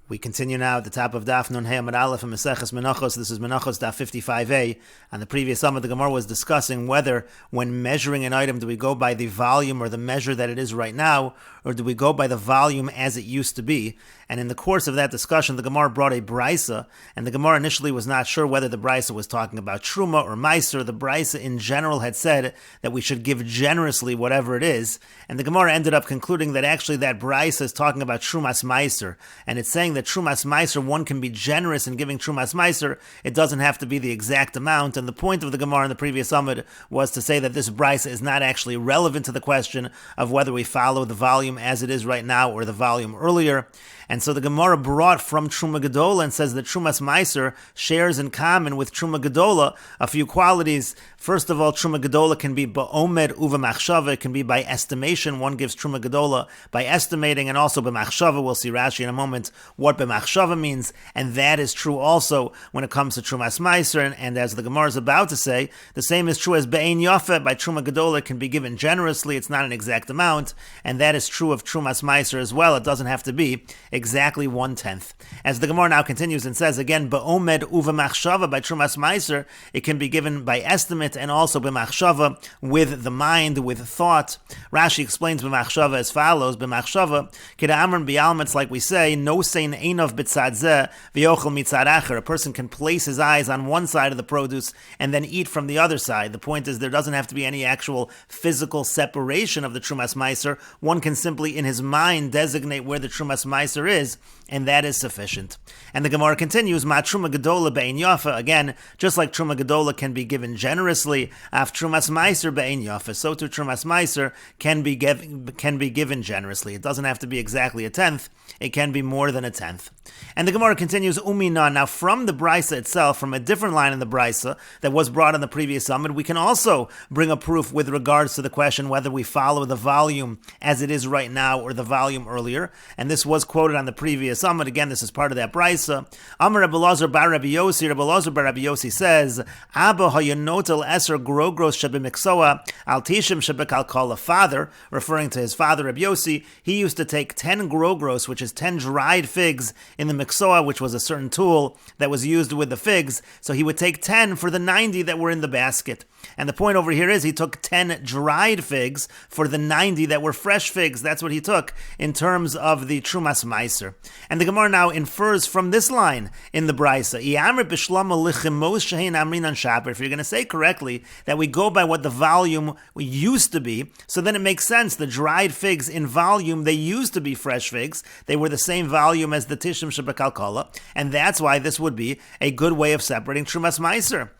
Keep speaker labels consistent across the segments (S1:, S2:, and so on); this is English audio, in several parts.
S1: We continue now at the top of Daf Nun Hey Amud Aleph and Meseches Menachos. This is Menachos Daf 55a. On the previous Amud, the Gemara was discussing whether, when measuring an item, do we go by the volume or the measure that it is right now, or do we go by the volume as it used to be? And in the course of that discussion, the Gemara brought a brisa, and the Gemara initially was not sure whether the brisa was talking about truma or meiser. The brisa in general had said that we should give generously whatever it is, and the Gemara ended up concluding that actually that brisa is talking about trumas meiser, and it's saying that trumas meiser, one can be generous in giving trumas meiser. It doesn't have to be the exact amount, and the point of the Gemara in the previous Amud was to say that this brisa is not actually relevant to the question of whether we follow the volume as it is right now or the volume earlier. And so the Gemara brought from Truma Gedola and says that Trumas Meiser shares in common with Truma Gedola a few qualities. First of all, Truma Gedola can be ba'omed uva machshava. It can be by estimation. One gives Truma Gedola by estimating, and also b'machshava. We'll see Rashi in a moment what b'machshava means, and that is true also when it comes to Trumas Meiser. And as the Gemara is about to say, the same is true as be'ein yafeh. By Truma Gedola, it can be given generously. It's not an exact amount, and that is true of Trumas Meiser as well. It doesn't have to be exactly 1/10. As the Gemara now continues and says again, ba'omed uva machshava, by Trumas Meiser, it can be given by estimate and also b'machshava, with the mind, with thought. Rashi explains b'machshava as follows: b'machshava k'da'amran bi'alma, it's like we say, no sein einov b'tzad zeh v'yochel mitzad acher. A person can place his eyes on one side of the produce and then eat from the other side. The point is there doesn't have to be any actual physical separation of the Trumas Meiser. One can simply in his mind designate where the Trumas Meiser is, and that is sufficient. And the Gemara continues, Ma Truma Gedola be'ein yafa. Again, just like Truma Gedola can be given generously, af Trumas Meiser be'ein yafa, so too Trumas Meiser can be given generously. It doesn't have to be exactly 1/10. It can be more than 1/10. And the Gemara continues, Umina. Now from the brisa itself, from a different line in the brisa that was brought in the previous summit, we can also bring a proof with regards to the question whether we follow the volume as it is right now or the volume earlier. And this was quoted on the previous summit. Again, this is part of that brisa. Amar Rabbi Elazar bar Rabbi Yossi. Rabbi Elazar bar Rabbi Yossi says, Abba hayanotel eser grogros shebimiksoa al tishim shebekalkala. Father, referring to his father Rabbi Yossi, he used to take 10 grogros, which is 10 dried figs in the miksoa, which was a certain tool that was used with the figs. So he would take 10 for the 90 that were in the basket. And the point over here is he took 10 dried figs for the 90 that were fresh figs. That's what he took in terms of the Trumas Meiser. And the Gemara now infers from this line in the Brisa, if you're going to say correctly that we go by what the volume used to be, so then it makes sense. The dried figs in volume, they used to be fresh figs. They were the same volume as the Tishim Shebekalkala, and that's why this would be a good way of separating Trumas Meiser.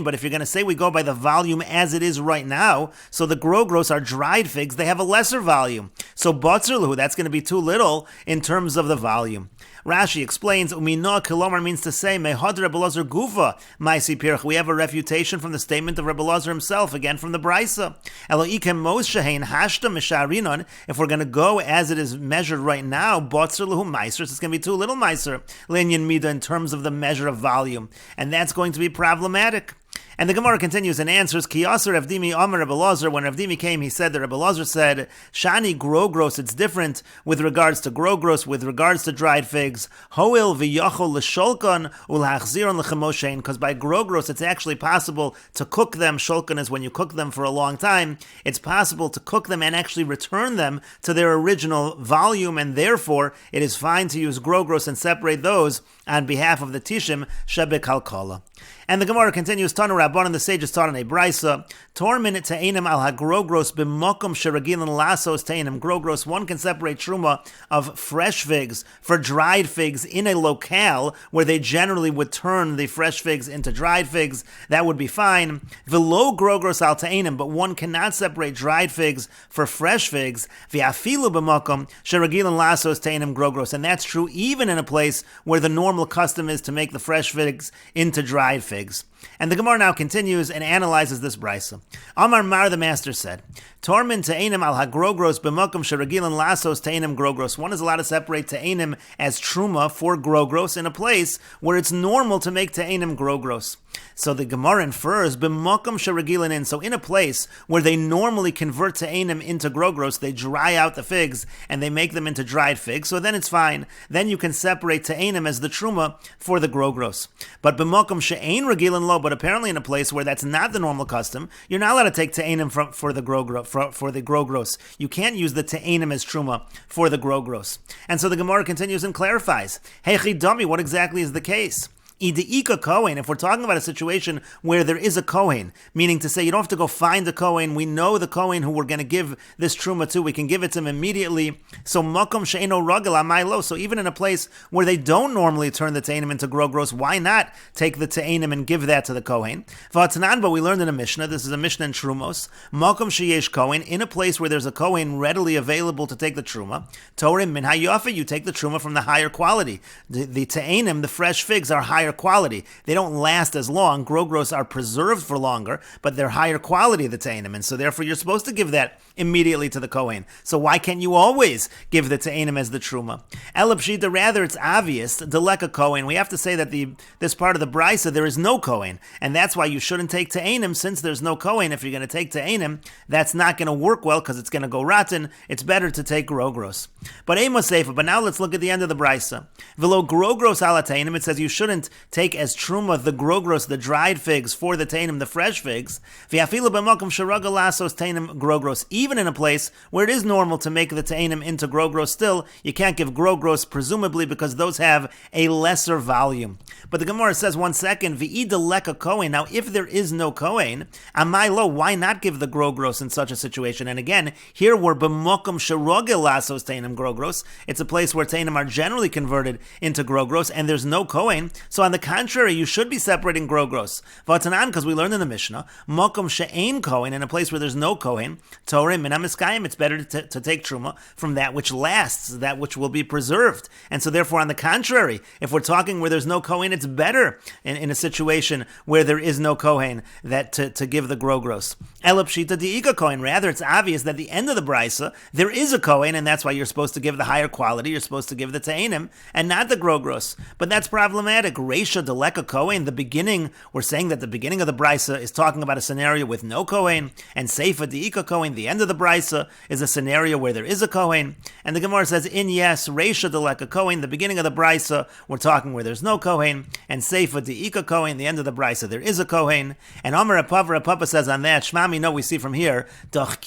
S1: But if you're going to say we go by the volume as it is right now, so the grogros are dried figs, they have a lesser volume. So batzerlu, that's going to be too little in terms of the volume. Rashi explains, Umina kilomar means to say, Mehad Rebbe Elazar gufa maisi pirch. We have a refutation from the statement of Rebbe Elazar himself, again from the Brisa. Eloikem mos shehein hashta misharinon. If we're going to go as it is measured right now, batzerlu meiser, it's going to be too little meiser, linyan mida, in terms of the measure of volume. And that's going to be problematic. And the Gemara continues and answers, Kiyasar Rav Dimi Amar Rebbe Elazar. When Rav Dimi came, he said that Rebbe Elazar said, Shani grogros, it's different with regards to grogros, with regards to dried figs. Hoil v'yachol l'sholkan ul'achziron l'chemoshein. Because by grogros, it's actually possible to cook them. Sholkan is when you cook them for a long time. It's possible to cook them and actually return them to their original volume, and therefore it is fine to use grogros and separate those on behalf of the Tishim Shebekalkala. And the Gemara continues, Tanu Rabbanan, the sages taught in a brisa, Tormin te'enim al hagrogros b'mokum sheragilin lasos te'enim. Grogros, one can separate truma of fresh figs for dried figs in a locale where they generally would turn the fresh figs into dried figs. That would be fine. V'lo grogros al te'enim, but one cannot separate dried figs for fresh figs. V'afilu b'mokum sheragilin lasos te'enim grogros. And that's true even in a place where the normal custom is to make the fresh figs into dried figs. figs. And the Gemara now continues and analyzes this brisa. Amar Mar, the master said, Tormin te'enim al hagrogros b'mokum sheragilan lasos te'enim grogros. One is allowed to separate te'enim as truma for grogros in a place where it's normal to make te'enim grogros. So the Gemara infers b'mokum sheragilan in. So in a place where they normally convert te'enim into grogros, they dry out the figs and they make them into dried figs. So then it's fine. Then you can separate te'enim as the truma for the grogros. But b'mokum she'ein regilan lo. But apparently in a place where that's not the normal custom, you're not allowed to take te'enim for the grogros. You can't use the te'enim as truma for the grogros. And so the Gemara continues and clarifies, Hey Chidami, what exactly is the case? Ideika Kohen, if we're talking about a situation where there is a Kohen, meaning to say you don't have to go find a Kohen, we know the Kohen who we're going to give this truma to, we can give it to him immediately. So Makom She'eno Ragel Amaylo, so even in a place where they don't normally turn the Te'enim into grogros, why not take the Te'enim and give that to the Kohen? V'atanan, but we learned in a Mishnah, this is a Mishnah in Trumos, Makom She'yesh Kohen, in a place where there's a Kohen readily available to take the truma, Torim Min HaYofa, you take the truma from the higher quality. The Te'enim, the fresh figs, are higher quality. They don't last as long. Grogros are preserved for longer, but they're higher quality, the te'enim, and so therefore you're supposed to give that immediately to the Kohen. So why can't you always give the te'enim as the truma? Elapshita, rather it's obvious, deleka Kohen. We have to say that this part of the brisa, there is no Kohen, and that's why you shouldn't take te'enim, since there's no Kohen. If you're going to take te'enim, that's not going to work well because it's going to go rotten. It's better to take grogros. But amos seifa, but now let's look at the end of the brisa. Velo grogros ala te'enim, it says you shouldn't take as truma the grogros, the dried figs, for the te'enim, the fresh figs. V'afilu b'makom sheraga lasos te'enim grogros. Even in a place where it is normal to make the te'enim into grogros, still, you can't give grogros, presumably because those have a lesser volume. But the Gemara says, 1 second, v'ida leka kohen. Now, if there is no kohen, amai lo, why not give the grogros in such a situation? And again, here we're b'makom sheraga lasos te'enim grogros. It's a place where te'enim are generally converted into grogros, and there's no kohen. So on the contrary, you should be separating grogros. V'atanan, because we learned in the Mishnah, mokum she'ein kohen, in a place where there's no kohen, torim min hamiskayim, it's better to take truma from that which lasts, that which will be preserved. And so therefore, on the contrary, if we're talking where there's no kohen, it's better in a situation where there is no kohen that to give the grogros. Elab shita di'ika kohen, rather it's obvious that at the end of the brisa, there is a kohen, and that's why you're supposed to give the higher quality, you're supposed to give the te'enim, and not the grogros. But that's problematic. Reisha deleka kohen, the beginning, we're saying that the beginning of the brisa is talking about a scenario with no kohen, and seifa di'ika kohen, the end of the brisa, is a scenario where there is a kohen. And the Gemara says, yes, reisha deleka kohen, the beginning of the brisa, we're talking where there's no kohen, and seifa di'ika kohen, the end of the brisa, there is a kohen. And Amar Rapapa says on that, Shmami, no, we see from here, it's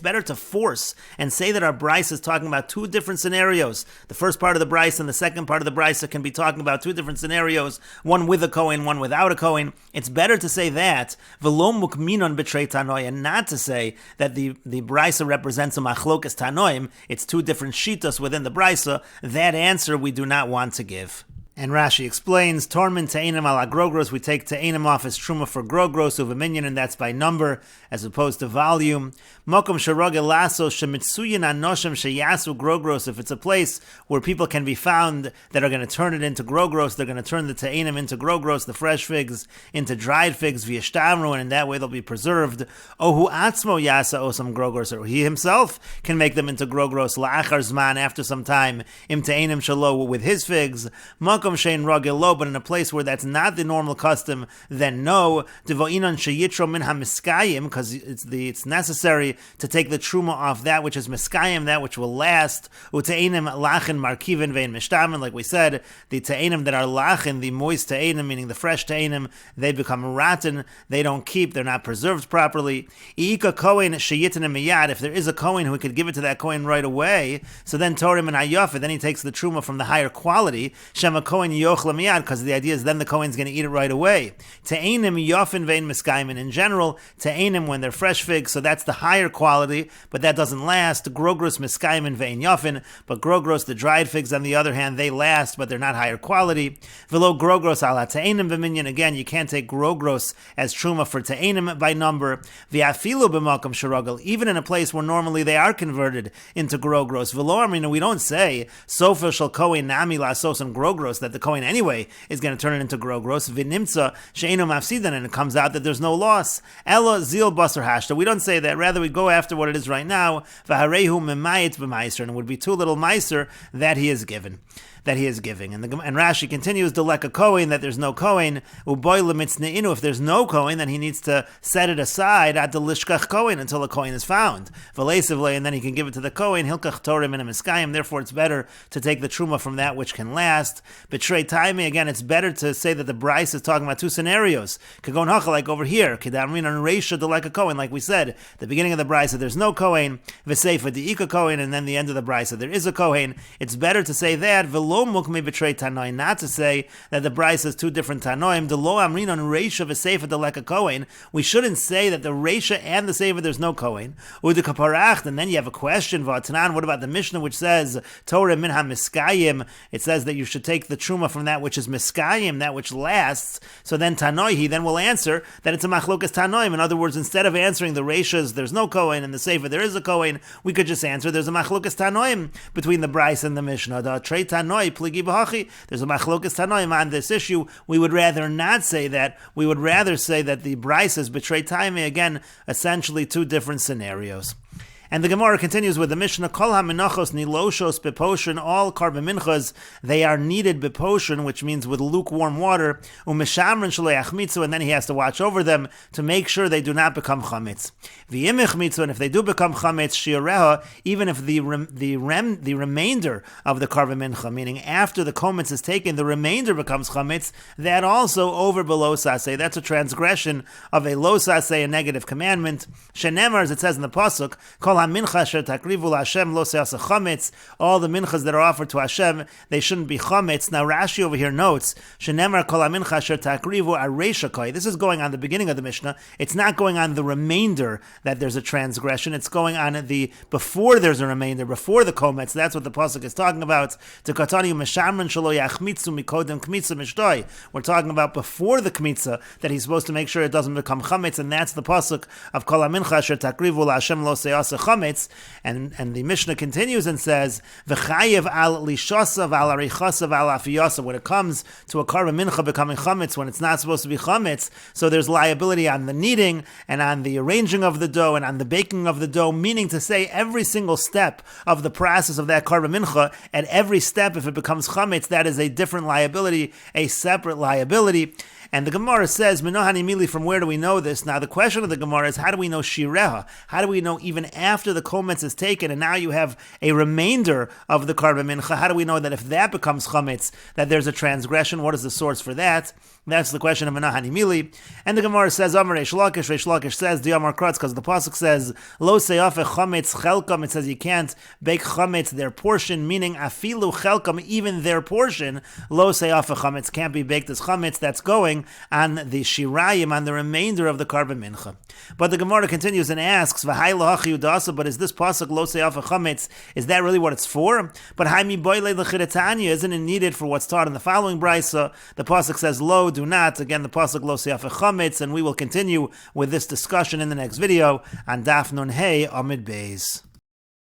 S1: better to force and say that our brisa is talking about two different scenarios. The first part of the brisa and the second part of the brisa can be talking about two different scenarios, one with a kohen, one without a kohen. It's better to say that, v'lo mukminon b'trei tanoi, and not to say that the brisa represents a machlokas tanoim. It's two different shitas within the brisa. That answer we do not want to give. And Rashi explains, Tormin te'enim ala grogros, we take te'enim off as truma for grogros of a minion, and that's by number as opposed to volume. Mokom sherogel lasos shemitsuyin anoshim sheyasu grogros, if it's a place where people can be found that are going to turn it into grogros, they're going to turn the te'enim into grogros, the fresh figs into dried figs, v'yishtamru, and in that way they'll be preserved. Ohu atzmo yasa osam grogros, or he himself can make them into grogros la'achar zman, after some time, im te'enim shalo, with his figs. Mokom shein rogel lo, but in a place where that's not the normal custom, then no. Devo'inon sheyitro min hamiskayim, because it's necessary to take the truma off that which is miskayim, that which will last. Ute'enim lachin markivin vein mishtamin, like we said, the te'enim that are lachin, the moist te'enim, meaning the fresh te'enim, they become rotten, they don't keep, they're not preserved properly. I'ika kohen sheyitin miyad, if there is a kohen who could give it to that kohen right away, so then torim and hayofa, then he takes the truma from the higher quality, shema kohen yochla miyad, because the idea is then the kohen's going to eat it right away. Te'enim yofin vein miskayim, in general, te'enim when they're fresh figs, so that's the higher quality, but that doesn't last. Grogros miskayim vein yofin, but grogros, the dried figs, on the other hand, they last, but they're not higher quality. Velo grogros ala te'enim b'minyan, again, you can't take grogros as truma for te'enim by number. V'afilu b'makom sherogel, even in a place where normally they are converted into grogros. Velo, I mean, we don't say sofer shel kohen nami lasos and grogros, that the Kohen anyway is going to turn it into gross. V'nimtza she'eno mafsidan, and it comes out that there's no loss. Ella zil basar hashta. We don't say that. Rather, we go after what it is right now. V'harehu memayit b'maiser, and it would be too little meiser that he is given. And Rashi continues, Deleka Kohen, that there's no Kohen, Uboy Lemitzneinu, if there's no Kohen, then he needs to set it aside at the Lishkach Kohen until a Kohen is found. Velesivle, and then he can give it to the Kohen, Hilkach Torim and a Miskayim, therefore it's better to take the Truma from that which can last. Betray Taimi, again, it's better to say that the Bryce is talking about two scenarios. Kagon Hacha, like over here, Kedamrin and Reisha Deleka Kohen, like we said, the beginning of the Bryce, there's no Kohen, Veseifa Deika Kohen, and then the end of the Bryce, there is a Kohen. It's better to say that, Mukmi betray Tanoi, not to say that the Bryce has two different Tanoim. The lo amrin on Reisha v'Seifa deleka Kohen. We shouldn't say that the Reisha and the Seifa there's no Kohen. U'de kaparacht, and then you have a question. V'atanan, what about the Mishnah which says Torah minha miskayim? It says that you should take the truma from that which is miskayim, that which lasts. So then Tanoi, he then will answer that it's a machlokas Tanoim. In other words, instead of answering the Reishas there's no Kohen and the Seifa there is a Kohen, we could just answer there's a machlokas Tanoim between the Bryce and the Mishnah. The Trei Tanoi. There's a machlokas tanoim on this issue. We would rather not say that. We would rather say that the Bryces betray time. Again, essentially two different scenarios. And the Gemara continues with the Mishnah, Kol ha-menachos niloshos beposhin, all carbon minchas, they are needed beposhin, which means with lukewarm water, umeshamrin shalei achmitzu, and then he has to watch over them to make sure they do not become chametz. V'yim ichmitzu, and if they do become chametz, shiureha, even if the remainder of the carbon mincha, meaning after the kometz is taken, the remainder becomes chametz, that also over below saseh. That's a transgression of a lo saseh, a negative commandment. Shenemar, as it says in the pasuk, Kol all the minchas that are offered to Hashem, they shouldn't be chametz. Now Rashi over here notes, Shenemar kol ha-mincha asher takrivu areisha koi. This is going on the beginning of the Mishnah. It's not going on the remainder that there's a transgression. It's going on the before there's a remainder, before the kometz. That's what the pasuk is talking about. We're talking about before the kmitza, that he's supposed to make sure it doesn't become chametz, and that's the pasuk of kol ha-mincha asher takrivu la-Hashem lo seyasa chametz, and the Mishnah continues and says, "V'chayev al lishosav al arichosav al afiyasa." When it comes to a karban mincha becoming chametz, when it's not supposed to be chametz, so there's liability on the kneading and on the arranging of the dough and on the baking of the dough. Meaning to say, every single step of the process of that karban mincha, at every step, if it becomes chametz, that is a different liability, a separate liability. And the Gemara says, Minohani Mili, from where do we know this? Now the question of the Gemara is, how do we know Shireha? How do we know even after the kometz is taken and now you have a remainder of the karban mincha? How do we know that if that becomes chametz, that there's a transgression? What is the source for that? That's the question of Minohani Mili. And the Gemara says, Amar Reish Lakish says, Diamar Kratz, because the pasuk says, Lo seyafe chametz chelkam, it says you can't bake chametz, their portion, meaning afilu chelkam, even their portion, Lo seyafe chametz, can't be baked as chametz, that's going on the shirayim, on the remainder of the karban mincha. But the Gemara continues and asks, V'hai lahachi udasa, but is this pasuk lo seyafe chametz, is that really what it's for? But haimi boile l'chidatanya, isn't it needed for what's taught in the following brisa? The pasuk says lo, do not. Again, the pasuk lo seyafe chametz, and we will continue with this discussion in the next video on Daf Nun Hey Amid Beis.